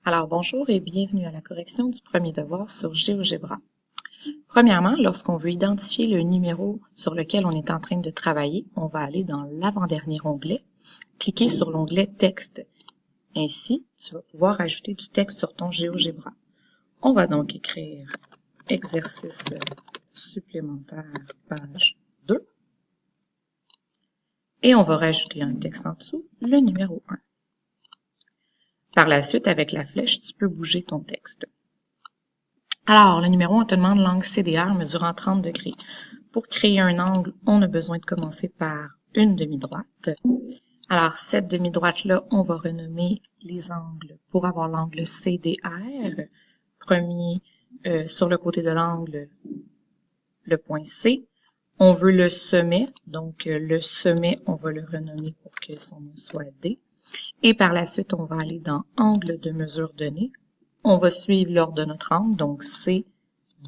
Alors, bonjour et bienvenue à la correction du premier devoir sur GeoGebra. Premièrement, lorsqu'on veut identifier le numéro sur lequel on est en train de travailler, on va aller dans l'avant-dernier onglet, cliquer sur l'onglet Texte. Ainsi, tu vas pouvoir ajouter du texte sur ton GeoGebra. On va donc écrire exercice supplémentaire, page 2. Et on va rajouter un texte en dessous, le numéro 1. Par la suite, avec la flèche, tu peux bouger ton texte. Alors, le numéro 1 te demande l'angle CDR mesurant 30 degrés. Pour créer un angle, on a besoin de commencer par une demi-droite. Alors, cette demi-droite-là, on va renommer les angles pour avoir l'angle CDR. Premier, sur le côté de l'angle, le point C. On veut le sommet, donc le sommet, on va le renommer pour que son nom soit D. Et par la suite, on va aller dans angle de mesure donné. On va suivre l'ordre de notre angle, donc C,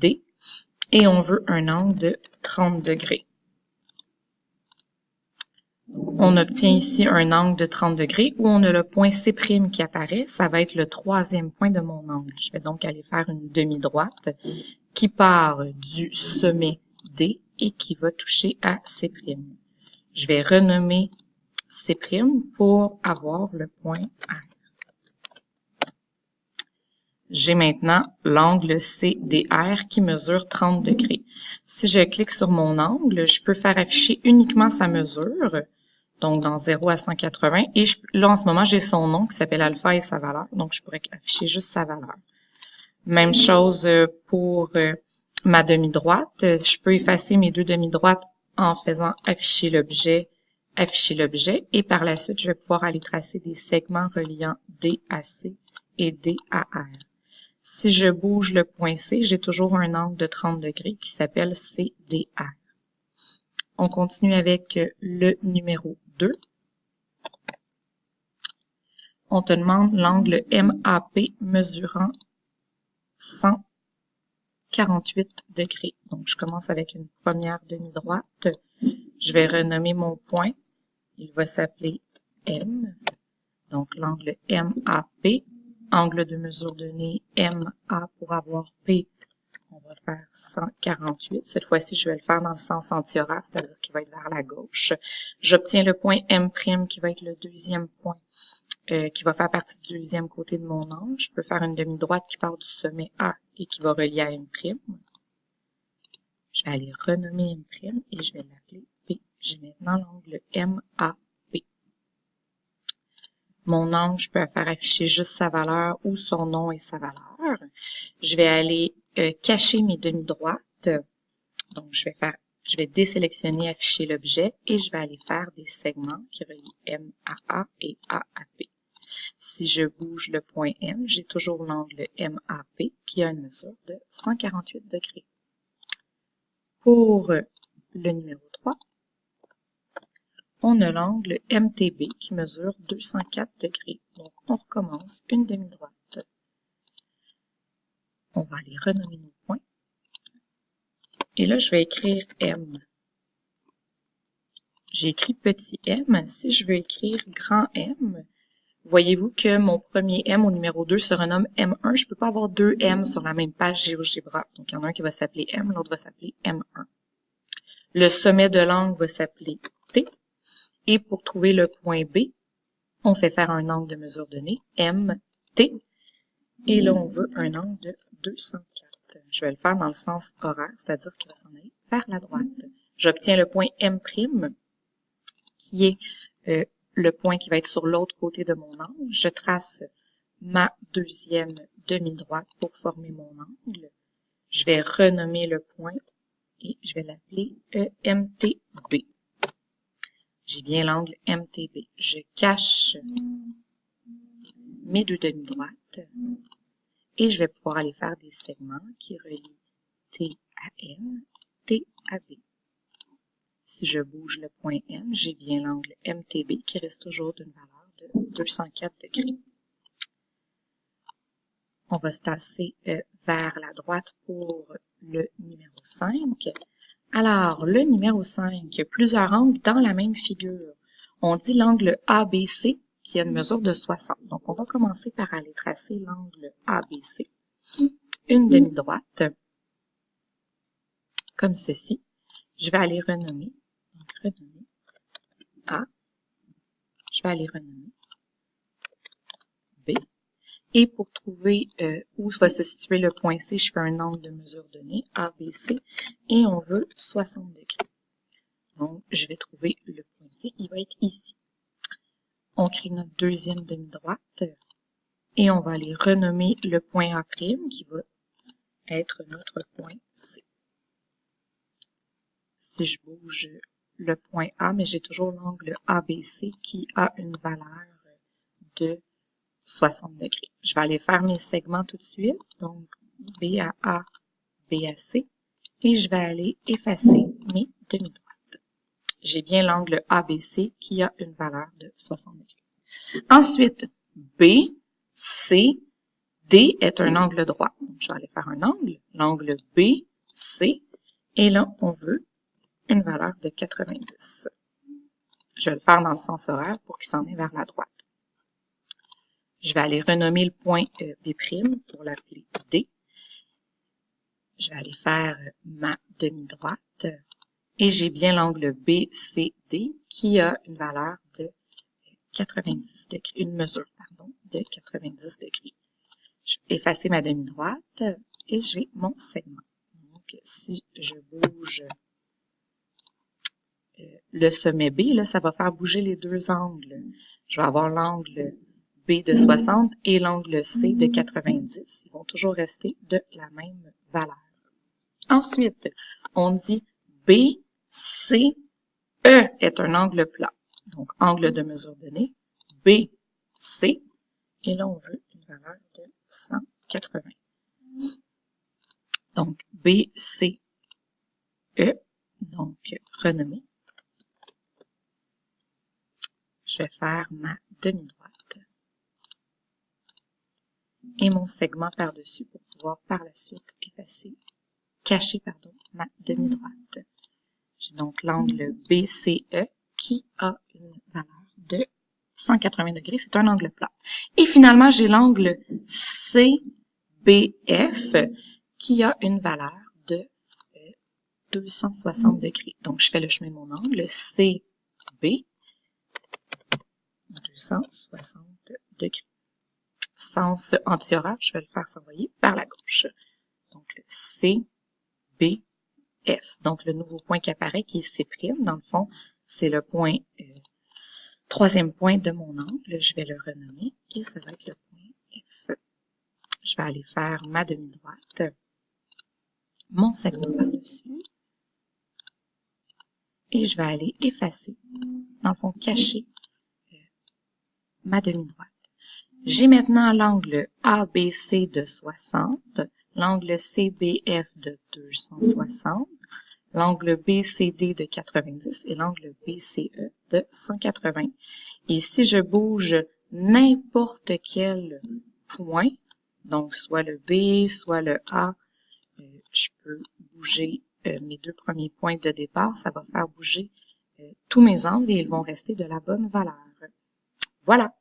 D. Et on veut un angle de 30 degrés. On obtient ici un angle de 30 degrés où on a le point C' qui apparaît. Ça va être le troisième point de mon angle. Je vais donc aller faire une demi-droite qui part du sommet D et qui va toucher à C'. Je vais renommer C' pour avoir le point R. J'ai maintenant l'angle CDR qui mesure 30 degrés. Si je clique sur mon angle, je peux faire afficher uniquement sa mesure, donc dans 0 à 180. Et là, en ce moment, j'ai son nom qui s'appelle alpha et sa valeur, donc je pourrais afficher juste sa valeur. Même chose pour ma demi-droite. Je peux effacer mes deux demi-droites en faisant afficher l'objet, et par la suite, je vais pouvoir aller tracer des segments reliant D à C et D à R. Si je bouge le point C, j'ai toujours un angle de 30 degrés qui s'appelle CDR. On continue avec le numéro 2. On te demande l'angle MAP mesurant 148 degrés. Donc, je commence avec une première demi-droite. Je vais renommer mon point. Il va s'appeler M. Donc, l'angle MAP. Angle de mesure donné, MA pour avoir P, on va faire 148. Cette fois-ci, je vais le faire dans le sens anti-horaire, c'est-à-dire qu'il va être vers la gauche. J'obtiens le point M' qui va être le deuxième point, qui va faire partie du deuxième côté de mon angle. Je peux faire une demi-droite qui part du sommet A et qui va relier à M'. Je vais aller renommer M' et je vais l'appeler P. J'ai maintenant l'angle MAP. Mon angle, je peux faire afficher juste sa valeur ou son nom et sa valeur. Je vais aller cacher mes demi-droites. Donc, je vais désélectionner, afficher l'objet et je vais aller faire des segments qui relient M à A et A à P. Si je bouge le point M, j'ai toujours l'angle MAP qui a une mesure de 148 degrés. Pour le numéro 3, on a l'angle MTB qui mesure 204 degrés. Donc, on recommence une demi-droite. On va aller renommer nos points. Et là, je vais écrire M. J'ai écrit petit m. Si je veux écrire grand M, voyez-vous que mon premier M au numéro 2 se renomme M1. Je ne peux pas avoir deux M sur la même page GeoGebra. Donc, il y en a un qui va s'appeler M, l'autre va s'appeler M1. Le sommet de l'angle va s'appeler T. Et pour trouver le point B, on fait faire un angle de mesure donné, MT. Et là, on veut un angle de 204. Je vais le faire dans le sens horaire, c'est-à-dire qu'il va s'en aller vers la droite. J'obtiens le point M', qui est le point qui va être sur l'autre côté de mon angle. Je trace ma deuxième demi-droite pour former mon angle. Je vais renommer le point et je vais l'appeler MTB. J'ai bien l'angle MTB. Je cache mes deux demi-droites et je vais pouvoir aller faire des segments qui relient T à M, T à B. Si je bouge le point M, j'ai bien l'angle MTB qui reste toujours d'une valeur de 204 degrés. On va se tasser vers la droite pour le numéro 5. Alors, le numéro 5, il y a plusieurs angles dans la même figure. On dit l'angle ABC qui a une mesure de 60. Donc, on va commencer par aller tracer l'angle ABC. Une demi-droite, comme ceci. Je vais aller renommer. Donc, renommer A. Je vais aller renommer B. Et pour trouver où va se situer le point C, je fais un angle de mesure donné, ABC, et on veut 60 degrés. Donc, je vais trouver le point C, il va être ici. On crée notre deuxième demi-droite, et on va aller renommer le point A', qui va être notre point C. Si je bouge le point A, mais j'ai toujours l'angle ABC qui a une valeur de 60 degrés. Je vais aller faire mes segments tout de suite. Donc, B à A, B à C. Et je vais aller effacer mes demi-droites. J'ai bien l'angle ABC qui a une valeur de 60 degrés. Ensuite, B, C, D est un angle droit. Donc, je vais aller faire un angle. L'angle B, C. Et là, on veut une valeur de 90. Je vais le faire dans le sens horaire pour qu'il s'en aille vers la droite. Je vais aller renommer le point B' pour l'appeler D. Je vais aller faire ma demi-droite. Et j'ai bien l'angle BCD qui a une valeur de 90 degrés, une mesure, pardon, de 90 degrés. Je vais effacer ma demi-droite et j'ai mon segment. Donc, si je bouge le sommet B, là, ça va faire bouger les deux angles. Je vais avoir l'angle B de 60 et l'angle C de 90. Ils vont toujours rester de la même valeur. Ensuite, on dit BCE est un angle plat. Donc, angle de mesure donné, BC, et là, on veut une valeur de 180. Donc, BCE, donc, renommé. Je vais faire ma demi-droite et mon segment par-dessus pour pouvoir par la suite cacher ma demi-droite. J'ai donc l'angle BCE qui a une valeur de 180 degrés. C'est un angle plat. Et finalement, j'ai l'angle CBF qui a une valeur de 260 degrés. Donc, je fais le chemin de mon angle CB. 260 degrés. Sens anti-horaire, je vais le faire s'envoyer par la gauche. Donc, le C, B, F. Donc, le nouveau point qui apparaît, qui est C', dans le fond, c'est le point, troisième point de mon angle. Je vais le renommer et ça va être le point F. Je vais aller faire ma demi-droite, mon segment par-dessus et je vais aller effacer, dans le fond, cacher ma demi-droite. J'ai maintenant l'angle ABC de 60, l'angle CBF de 260, l'angle BCD de 90 et l'angle BCE de 180. Et si je bouge n'importe quel point, donc soit le B, soit le A, je peux bouger mes deux premiers points de départ, ça va faire bouger tous mes angles et ils vont rester de la bonne valeur. Voilà!